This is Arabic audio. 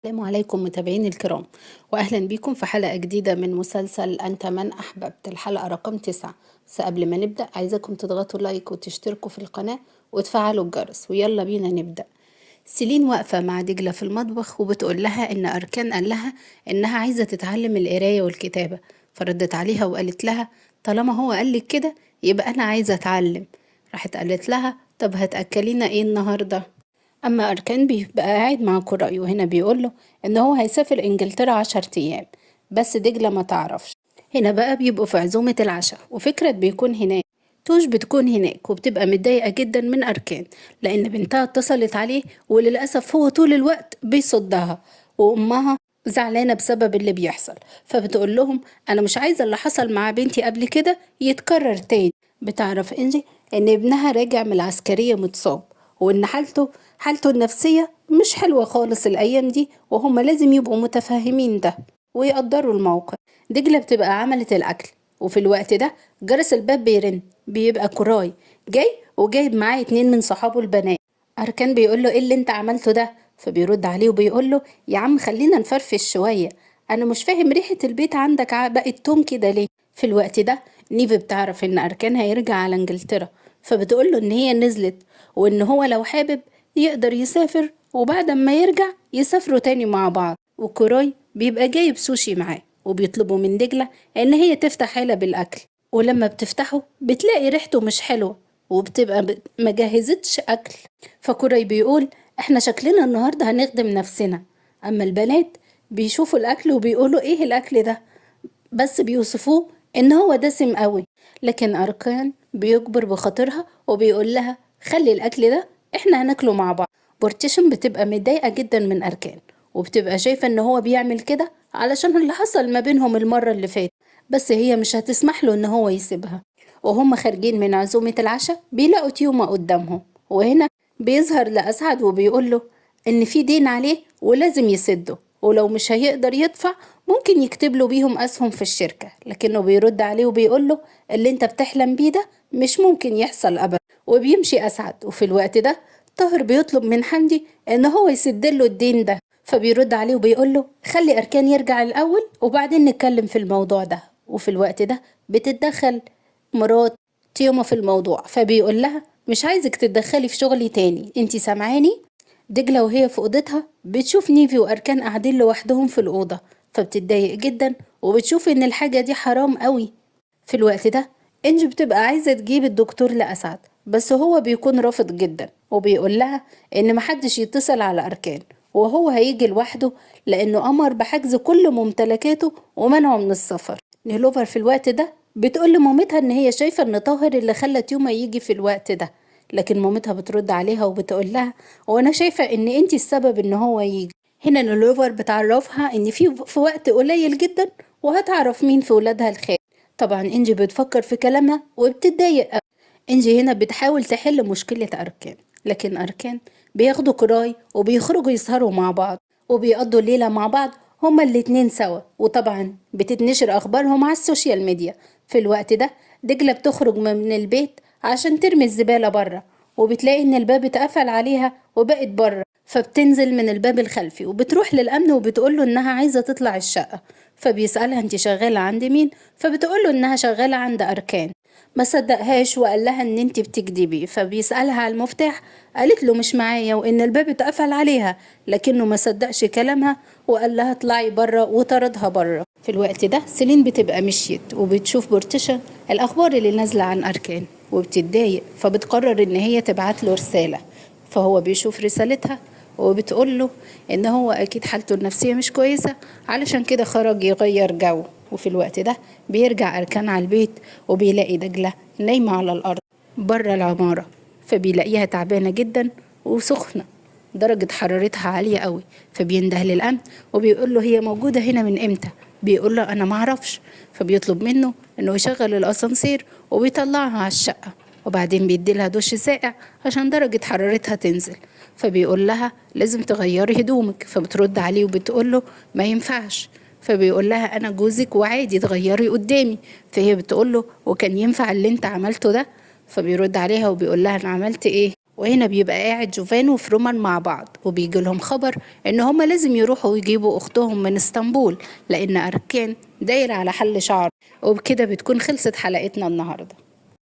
السلام عليكم متابعيني الكرام، وأهلا بكم في حلقة جديدة من مسلسل أنت من أحببت، الحلقة رقم 9. بس قبل ما نبدأ عايزاكم تضغطوا لايك وتشتركوا في القناة وتفعلوا الجرس، ويلا بينا نبدأ. سيلين واقفة مع دجلة في المطبخ وبتقول لها إن أركان قال لها إنها عايزة تتعلم القراية والكتابة، فردت عليها وقالت لها طالما هو قالك كده يبقى أنا عايزة أتعلم. راحت قالت لها طب هتأكلينا إيه النهاردة؟ أما أركان بيبقى قاعد مع قرائي وهنا بيقوله إن هو هيسافر إنجلترا 10 أيام، بس دجلة ما تعرفش. هنا بقى بيبقوا في عزومة العشاء وفكرة بيكون هناك. توش بتكون هناك وبتبقى متضايقة جدا من أركان لأن بنتها اتصلت عليه وللأسف هو طول الوقت بيصدها، وأمها زعلانة بسبب اللي بيحصل، فبتقول لهم أنا مش عايزة اللي حصل مع بنتي قبل كده يتكرر تاني. بتعرف إنجي إن ابنها راجع من العسكرية متصاب، وإن حالته النفسية مش حلوة خالص الأيام دي، وهم لازم يبقوا متفاهمين ده ويقدروا الموقف. دجلة بتبقى عملت الأكل، وفي الوقت ده جرس الباب بيرن، بيبقى كوراي جاي وجايب معاه 2 من صحابه البنات. أركان بيقول له إيه اللي أنت عملته ده؟ فبيرد عليه وبيقول له يا عم خلينا نفرفش شوية، أنا مش فاهم ريحة البيت عندك بقت توم كده ليه؟ في الوقت ده نيفي بتعرف إن أركان هيرجع على إنجلترا، فبتقول له إن هي نزلت وإن هو لو حابب يقدر يسافر، وبعد ما يرجع يسافروا تاني مع بعض. وكوراي بيبقى جايب سوشي معاه وبيطلبوا من دجلة إن هي تفتح علب الأكل، ولما بتفتحه بتلاقي ريحته مش حلوة وبتبقى مجهزتش أكل. فكوراي بيقول إحنا شكلنا النهاردة هنخدم نفسنا. أما البنات بيشوفوا الأكل وبيقولوا إيه الأكل ده، بس بيوصفوه إن هو دسم قوي. لكن أركان بيجبر بخاطرها وبيقول لها خلي الأكل ده إحنا هناكله مع بعض. بورتيشن بتبقى متضايقة جدا من أركان، وبتبقى شايفة إن هو بيعمل كده علشان اللي حصل ما بينهم المرة اللي فاتت، بس هي مش هتسمح له إن هو يسيبها. وهم خارجين من عزومة العشاء بيلاقوا تيوما قدامهم، وهنا بيظهر لأسعد وبيقول له إن في دين عليه ولازم يسده، ولو مش هيقدر يدفع ممكن يكتب له بيهم أسهم في الشركة. لكنه بيرد عليه وبيقول له اللي انت بتحلم بيه ده مش ممكن يحصل أبدا، وبيمشي أسعد. وفي الوقت ده طاهر بيطلب من حمدي إن هو يسد له الدين ده، فبيرد عليه وبيقول له خلي أركان يرجع الأول وبعدين نتكلم في الموضوع ده. وفي الوقت ده بتتدخل مرات تيوما في الموضوع، فبيقول لها مش عايزك تتدخلي في شغلي تاني، انتي سامعاني؟ دجلة وهي في أوضتها بتشوف نيفي وأركان قاعدين لوحدهم في الأوضة، فبتتضايق جدا وبتشوف إن الحاجة دي حرام قوي. في الوقت ده إنج بتبقى عايزة تجيب الدكتور لأسعد، بس هو بيكون رافض جدا وبيقول لها إن محدش يتصل على أركان وهو هيجي لوحده، لأنه أمر بحجز كل ممتلكاته ومنعه من السفر. نيلوفر في الوقت ده بتقول لمامتها إن هي شايفة إن طاهر اللي خلى يوما يجي في الوقت ده، لكن مامتها بترد عليها وبتقول لها وانا شايفة ان انتي السبب ان هو يجي. هنا نلوفر بتعرفها ان في وقت قليل جدا وهتعرف مين في ولادها الخير. طبعا انجي بتفكر في كلامها وبتتضايق أوي. انجي هنا بتحاول تحل مشكلة أركان، لكن أركان بياخدوا كراي وبيخرجوا يسهروا مع بعض وبيقضوا الليلة مع بعض هما الاتنين سوا، وطبعا بتتنشر أخبارهم على السوشيال ميديا. في الوقت ده دجلة بتخرج من البيت عشان ترمي الزبالة برا، وبتلاقي إن الباب اتقفل عليها وبقت بره، فبتنزل من الباب الخلفي وبتروح للأمن وبتقوله إنها عايزة تطلع الشقة. فبيسألها انت شغالة عند مين؟ فبتقوله إنها شغالة عند أركان. ما صدقهاش وقال لها إن انت بتكدبي، فبيسألها على المفتاح قالت له مش معايا وإن الباب اتقفل عليها، لكنه ما صدقش كلامها وقال لها اطلعي بره وطردها بره. في الوقت ده سيلين بتبقى مشيت وبتشوف بورتيشن الأخبار اللي نازلة عن أركان وبتتضايق، فبتقرر إن هي تبعت له رسالة. فهو بيشوف رسالتها وبتقول له إن هو أكيد حالته النفسية مش كويسة علشان كده خرج يغير جو. وفي الوقت ده بيرجع أركان على البيت وبيلاقي دجلة نايمة على الأرض بره العمارة، فبيلاقيها تعبانة جدا وسخنة، درجة حرارتها عالية قوي. فبينده للأمن وبيقول له هي موجودة هنا من إمتى؟ بيقول له أنا معرفش. فبيطلب منه إنه يشغل الأسانسير وبيطلعها على الشقة، وبعدين بيديلها دش ساقع عشان درجة حرارتها تنزل. فبيقول لها لازم تغيري هدومك، فبترد عليه وبتقول له ما ينفعش. فبيقول لها أنا جوزك وعادي تغيري قدامي. فهي بتقول له وكان ينفع اللي انت عملته ده؟ فبيرد عليها وبيقول لها أنا عملت إيه؟ وهنا بيبقى قاعد جوفان وفرومان مع بعض، وبيجي لهم خبر ان هما لازم يروحوا يجيبوا اختهم من اسطنبول، لان اركان داير على حل شعر. وبكده بتكون خلصت حلقتنا النهارده.